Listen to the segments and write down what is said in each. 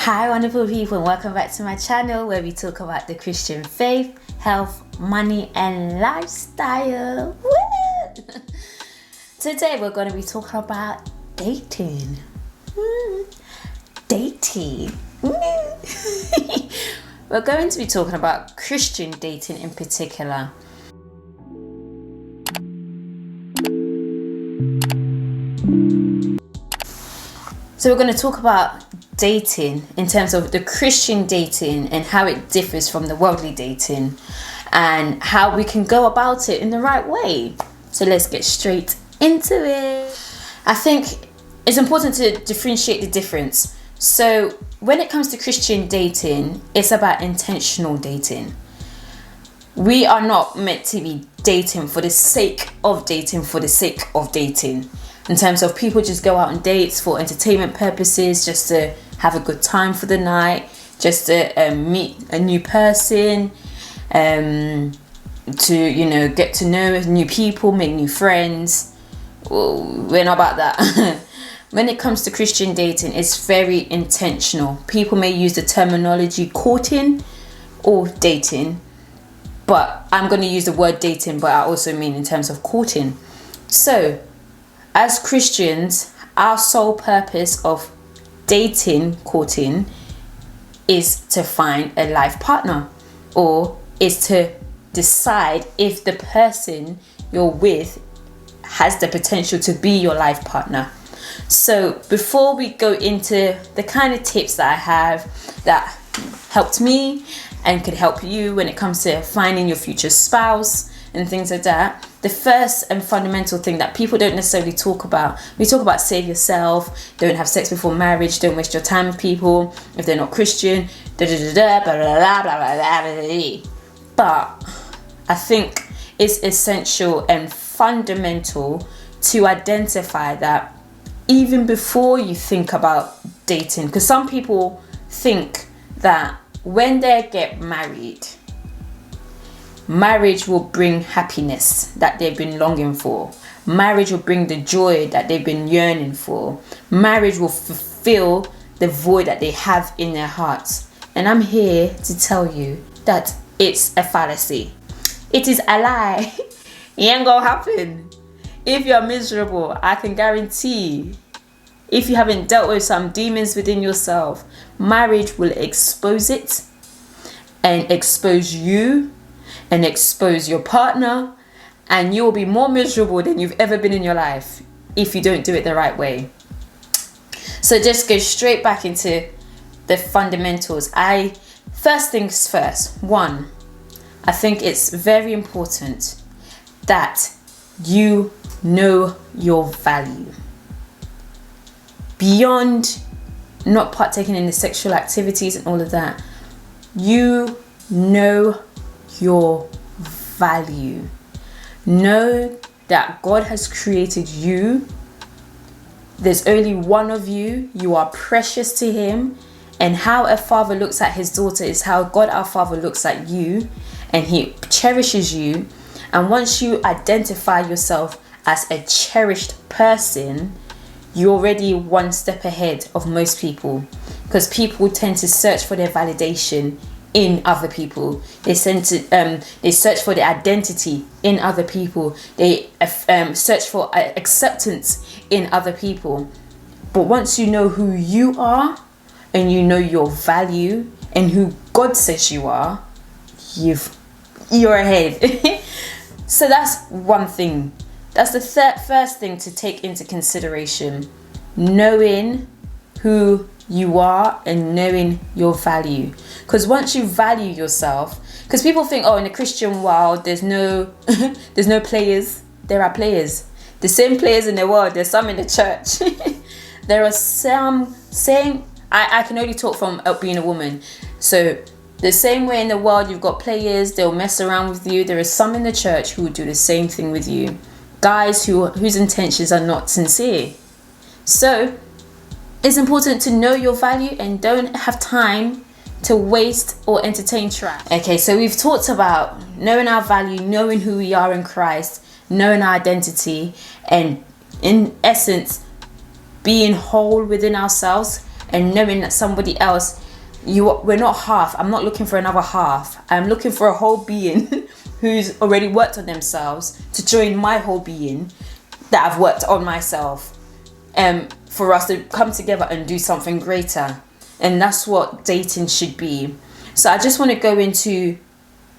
Hi wonderful people, and welcome back to my channel where we talk about the Christian faith, health, money and lifestyle. Woo! Today we're going to be talking about dating. Dating. We're going to be talking about Christian dating in particular. So we're going to talk about dating in terms of the Christian dating and how it differs from the worldly dating and how we can go about it in the right way. So let's get straight into it. I think it's important to differentiate the difference. So when it comes to Christian dating, it's about intentional dating. We are not meant to be dating for the sake of dating for the sake of dating. In terms of people just go out on dates for entertainment purposes, just to have a good time for the night, just to meet a new person, to get to know new people, make new friends. We're not about that. When it comes to Christian dating, it's very intentional. People may use the terminology courting or dating, but I'm going to use the word dating, but I also mean in terms of courting. So as Christians, our sole purpose of dating, courting, is to find a life partner, or is to decide if the person you're with has the potential to be your life partner. So before we go into the kind of tips that I have that helped me and could help you when it comes to finding your future spouse and things like that, the first and fundamental thing that people don't necessarily talk about, we talk about save yourself, don't have sex before marriage, don't waste your time with people if they're not Christian, but I think it's essential and fundamental to identify that even before you think about dating, because some people think that when they get married, marriage will bring happiness that they've been longing for. Marriage will bring the joy that they've been yearning for. Marriage will fulfill the void that they have in their hearts. And I'm here to tell you that it's a fallacy. It is a lie. It ain't gonna happen. If you're miserable, I can guarantee, if you haven't dealt with some demons within yourself, marriage will expose it and expose you and expose your partner, and you will be more miserable than you've ever been in your life if you don't do it the right way. So just go straight back into the fundamentals. First things first. One, I think it's very important that you know your value. Beyond not partaking in the sexual activities and all of that, you know your value. Know that God has created you. There's only one of you. You are precious to Him. And how a father looks at his daughter is how God our Father looks at you, and He cherishes you. And once you identify yourself as a cherished person, you're already one step ahead of most people, because people tend to search for their validation in other people. They search for their identity in other people. They search for acceptance in other people. But once you know who you are and you know your value and who God says you are, you're ahead. So that's one thing. That's the first thing to take into consideration. Knowing who you are and knowing your value. Because once you value yourself, because people think, in the Christian world there's no players. There are players. The same players in the world, there's some in the church. There are some saying, I can only talk from being a woman. So the same way in the world you've got players, they'll mess around with you. There are some in the church who will do the same thing with you. Guys whose intentions are not sincere. So it's important to know your value and don't have time to waste or entertain trash. Okay, so we've talked about knowing our value, knowing who we are in Christ, knowing our identity, and in essence, being whole within ourselves, and knowing that somebody else, we're not half. I'm not looking for another half. I'm looking for a whole being who's already worked on themselves to join my whole being that I've worked on myself, for us to come together and do something greater. And that's what dating should be. So I just want to go into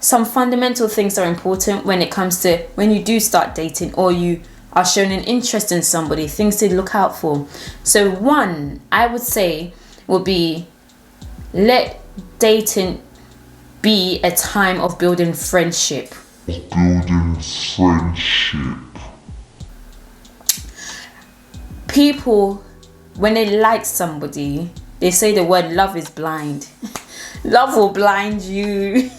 some fundamental things that are important when it comes to when you do start dating or you are shown an interest in somebody, things to look out for. So one, I would say, will be, let dating be a time of building friendship. People, when they like somebody, they say the word love is blind. Love will blind you.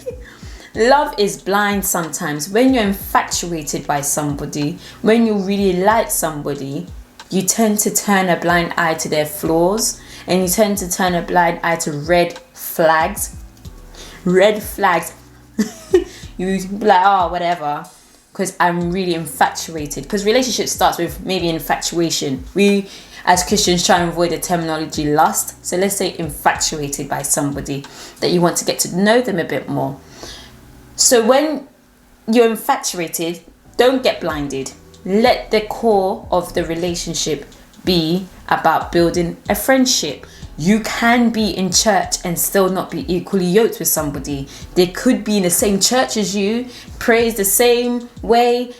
Love is blind sometimes. When you're infatuated by somebody, when you really like somebody, you tend to turn a blind eye to their flaws, and you tend to turn a blind eye to red flags. Red flags. You be like, oh, whatever, because I'm really infatuated. Because relationship starts with maybe infatuation. We as Christians try and avoid the terminology lust. So let's say infatuated by somebody, that you want to get to know them a bit more. So when you're infatuated, don't get blinded. Let the core of the relationship be about building a friendship. You can be in church and still not be equally yoked with somebody. They could be in the same church as you, praise the same way,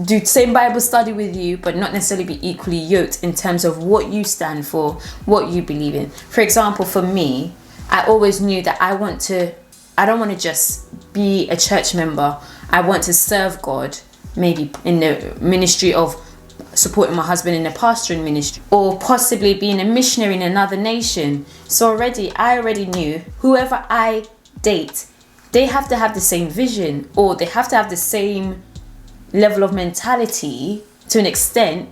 do the same Bible study with you, but not necessarily be equally yoked in terms of what you stand for, what you believe in. For example, for me, I always knew that I don't want to just be a church member. I want to serve God, maybe in the ministry of supporting my husband in the pastoring ministry, or possibly being a missionary in another nation. So I already knew whoever I date, they have to have the same vision, or they have to have the same level of mentality to an extent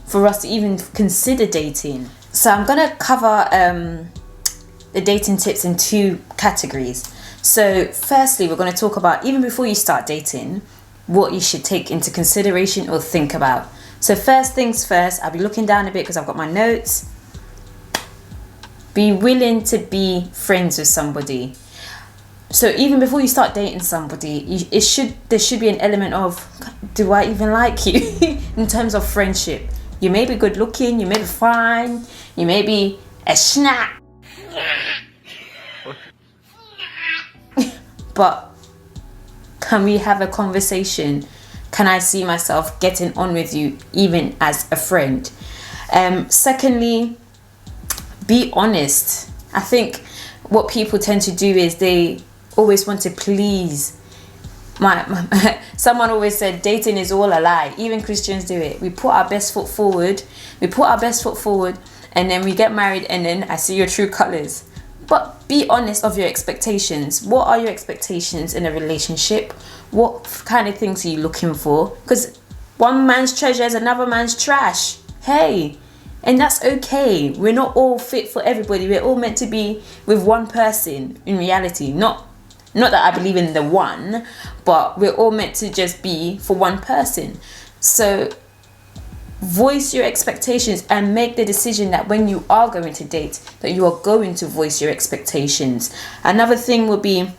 for us to even consider dating. So I'm going to cover the dating tips in two categories. So firstly, we're going to talk about, even before you start dating, what you should take into consideration or think about. So first things first, I'll be looking down a bit because I've got my notes. Be willing to be friends with somebody. So even before you start dating somebody, there should be an element of, do I even like you? In terms of friendship. You may be good looking, you may be fine, you may be a snack. But can we have a conversation? Can I see myself getting on with you even as a friend? Secondly, be honest. I think what people tend to do is they always want to please. Someone always said dating is all a lie. Even Christians do it. We put our best foot forward. And then we get married, and then I see your true colors. But be honest of your expectations. What are your expectations in a relationship? What kind of things are you looking for? Because one man's treasure is another man's trash. Hey, and that's okay. We're not all fit for everybody. We're all meant to be with one person in reality. Not that I believe in the one, but we're all meant to just be for one person. So voice your expectations and make the decision that when you are going to date, that you are going to voice your expectations. Another thing would be,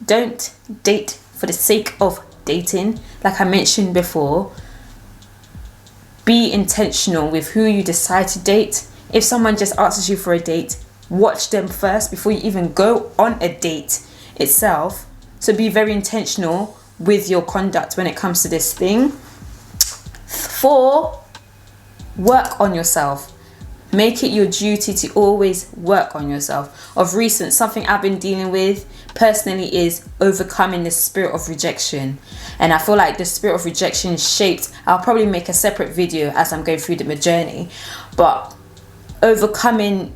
don't date for the sake of dating. Like I mentioned before, be intentional with who you decide to date. If someone just asks you for a date, watch them first before you even go on a date itself. So be very intentional with your conduct when it comes to this thing. 4, work on yourself. Make it your duty to always work on yourself. Of recent, something I've been dealing with personally is overcoming the spirit of rejection. And I feel like the spirit of rejection shaped, I'll probably make a separate video as I'm going through my journey, but overcoming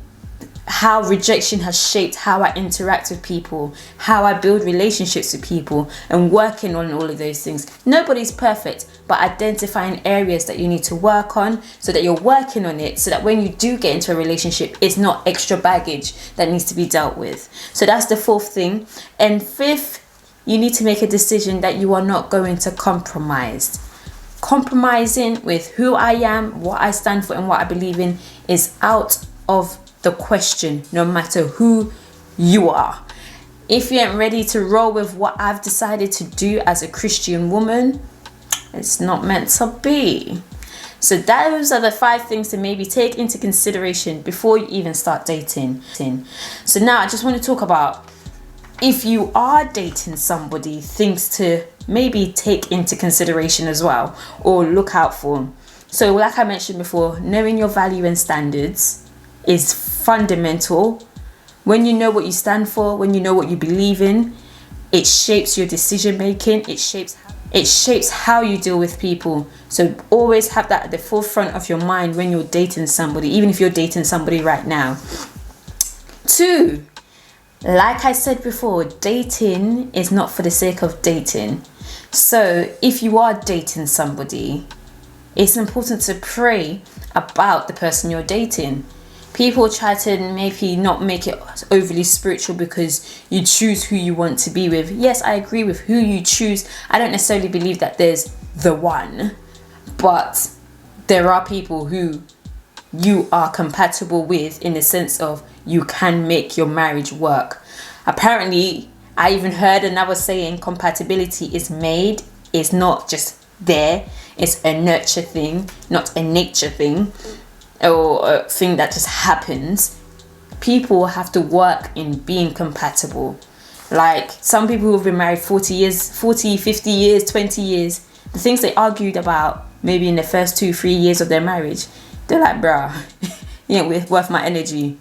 how rejection has shaped how I interact with people, how I build relationships with people, and working on all of those things. Nobody's perfect, but identifying areas that you need to work on so that you're working on it, so that when you do get into a relationship, it's not extra baggage that needs to be dealt with. So that's the 4th thing. And 5th, you need to make a decision that you are not going to compromise. Compromising with who I am, what I stand for, and what I believe in is out of the question, no matter who you are. If you ain't ready to roll with what I've decided to do as a Christian woman, it's not meant to be. So those are the 5 things to maybe take into consideration before you even start dating. So now I just want to talk about, if you are dating somebody, things to maybe take into consideration as well, or look out for. So like I mentioned before, knowing your value and standards is fundamental. When you know what you stand for, when you know what you believe in, it shapes your decision making. It shapes how you deal with people. So always have that at the forefront of your mind when you're dating somebody, even if you're dating somebody right now. 2, like I said before, dating is not for the sake of dating. So if you are dating somebody, it's important to pray about the person you're dating. People try to maybe not make it overly spiritual because you choose who you want to be with. Yes, I agree with who you choose. I don't necessarily believe that there's the one, but there are people who you are compatible with, in the sense of you can make your marriage work. Apparently, I even heard another saying, compatibility is made. It's not just there. It's a nurture thing, not a nature thing, or a thing that just happens. People have to work in being compatible. Like some people who've been married 40 years, 40, 50 years, 20 years, the things they argued about maybe in the first 2-3 years of their marriage, they're like, bruh, you ain't worth my energy.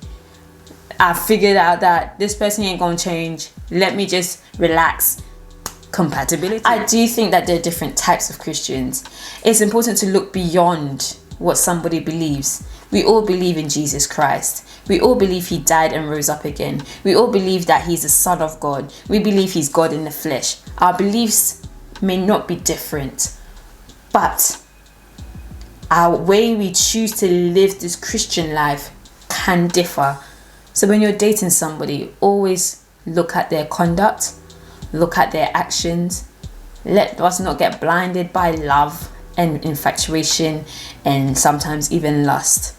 I figured out that this person ain't gonna change. Let me just relax. Compatibility. I do think that there are different types of Christians. It's important to look beyond what somebody believes. We all believe in Jesus Christ. We all believe he died and rose up again. We all believe that he's the Son of God. We believe he's God in the flesh. Our beliefs may not be different, but our way we choose to live this Christian life can differ. So when you're dating somebody, always look at their conduct, look at their actions. Let us not get blinded by love and infatuation and sometimes even lust.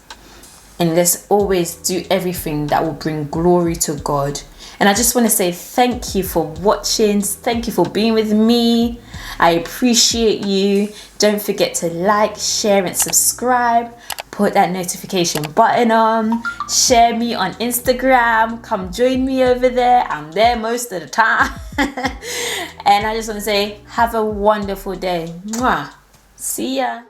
And let's always do everything that will bring glory to God. And I just want to say thank you for watching. Thank you for being with me. I appreciate you. Don't forget to like, share and subscribe. Put that notification button on. Share me on Instagram. Come join me over there. I'm there most of the time. And I just want to say have a wonderful day. Mwah. See ya.